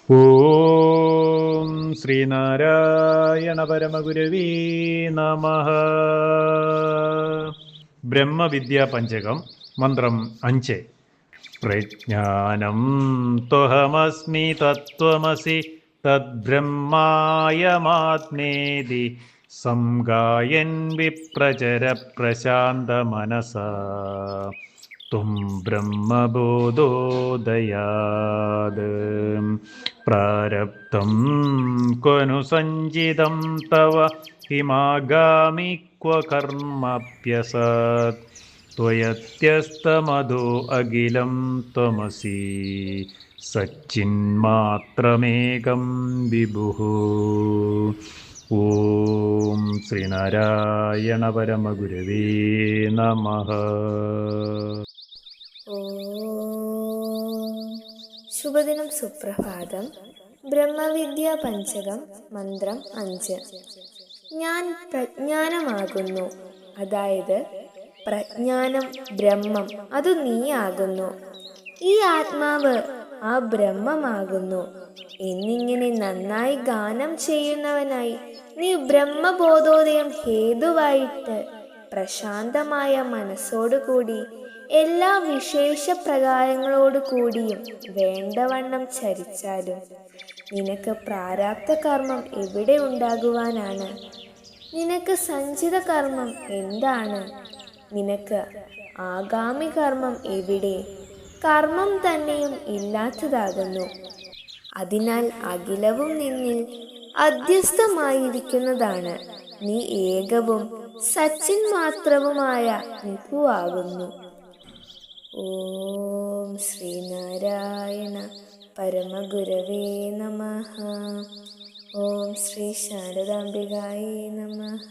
ഓം ശ്രീനാരായണ പരമഗുരവേ നമഃ. ബ്രഹ്മവിദ്യാ പഞ്ചകം മന്ത്രം 5. പ്രജ്ഞാനം ത്വഹമസ്മി തത്വമസി തദ്ബ്രഹ്മായമാത്മേതി സംഗായൻ വിപ്രചര പ്രശാന്ത മനസാ ത്വം ബ്രഹ്മബോധോദയാത്. പ്രാരബ്ധം ക്വനു സഞ്ചിതം തവ ഹിമാഗാമി ക്വ കർമ്മപ്യസത് ത്വയത്യസ്തമധോ അഖിലം ത്വമസി സച്ചിന്മാത്രമേകം വിഭുഃ. ഓം ശ്രീനാരായണ പരമഗുരവേ നമഃ. ശുഭദിനം, സുപ്രഭാതം. ബ്രഹ്മവിദ്യാ പഞ്ചകം മന്ത്രം 5. ഞാൻ പ്രജ്ഞാനമാകുന്നു, അതായത് പ്രജ്ഞാനം ബ്രഹ്മം, അത് നീയാകുന്നു. ഈ ആത്മാവ് ആ ബ്രഹ്മമാകുന്നു എന്നിങ്ങനെ നന്നായി ഗാനം ചെയ്യുന്നവനായി നീ ബ്രഹ്മബോധോദയം ഹേതുവായിട്ട് പ്രശാന്തമായ മനസ്സോടുകൂടി എല്ലാ വിശേഷ പ്രകാരങ്ങളോടു കൂടിയും വേണ്ടവണ്ണം ചരിച്ചാലും നിനക്ക് പ്രാരാബ്ധ കർമ്മം എവിടെ ഉണ്ടാകുവാനാണ്? നിനക്ക് സഞ്ചിത കർമ്മം എന്താണ്? നിനക്ക് ആഗാമി കർമ്മം എവിടെ? കർമ്മം തന്നെയും ഇല്ലാത്തതാകുന്നു. അതിനാൽ അഖിലവും നിന്നിൽ അധ്യസ്ഥമായിരിക്കുന്നതാണ്. നീ ഏകവും സച്ചിൻ മാത്രവുമായ വിഭുവാകുന്നു. ഓം ശ്രീനാരായണ പരമഗുരവേ നമഃ. ഓം ശ്രീ ശാരദാംബികായേ നമഃ.